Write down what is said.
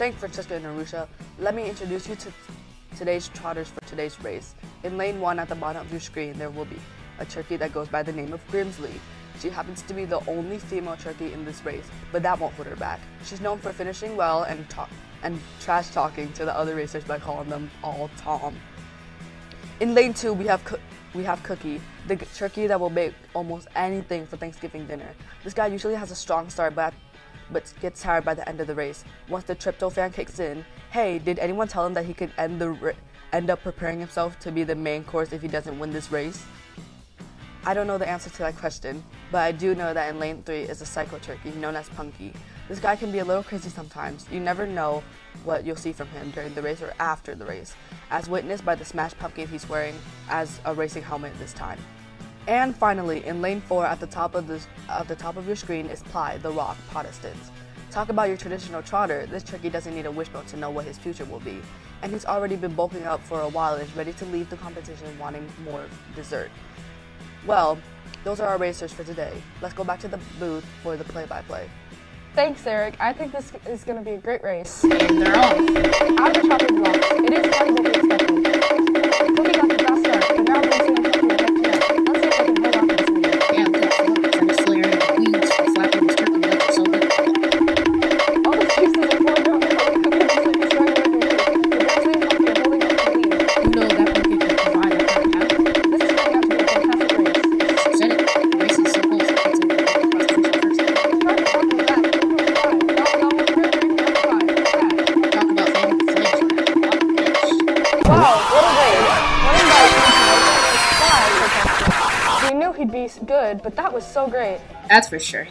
Thanks, Francesca and Arusha. Let me introduce you to today's trotters for today's race. In lane 1 at the bottom of your screen, there will be a turkey that goes by the name of Grimsley. She happens to be the only female turkey in this race, but that won't hold her back. She's known for finishing well and trash talking to the other racers by calling them all Tom. In lane 2, we have Cookie, the turkey that will make almost anything for Thanksgiving dinner. This guy usually has a strong start, but gets tired by the end of the race. Once the tryptophan kicks in, hey, did anyone tell him that he could end up preparing himself to be the main course if he doesn't win this race? I don't know the answer to that question, but I do know that in lane 3 is a cyclo turkey known as Punky. This guy can be a little crazy sometimes. You never know what you'll see from him during the race or after the race, as witnessed by the smashed pumpkin he's wearing as a racing helmet this time. And finally, in lane 4 at the top of your screen is Ply, the Rock Protestants. Talk about your traditional trotter. This turkey doesn't need a wishbone to know what his future will be. And he's already been bulking up for a while and is ready to leave the competition wanting more dessert. Well, those are our racers for today. Let's go back to the booth for the play-by-play. Thanks, Eric. I think this is going to be a great race. And they're off. Out of the chopping blocks, it is funny what we expected. Cookie got the fast start, but now Grimsley and Cookie are neck to neck. Let's see if they can hold on to this lead. Yeah, look at Philip trying to flare in the weeds for flapping his turkey legs or something. All the excuses are pouring out, and Cookie looks like he's starting to make a kick. But Grimsley and Cookie are holding up the lead. You know that pumpkin can provide that kind of power. This is turning out to be a fantastic race. You said it. The race is so close. It's a cross country first. Wow, what a race. We knew he'd be good, but that was so great. That's for sure.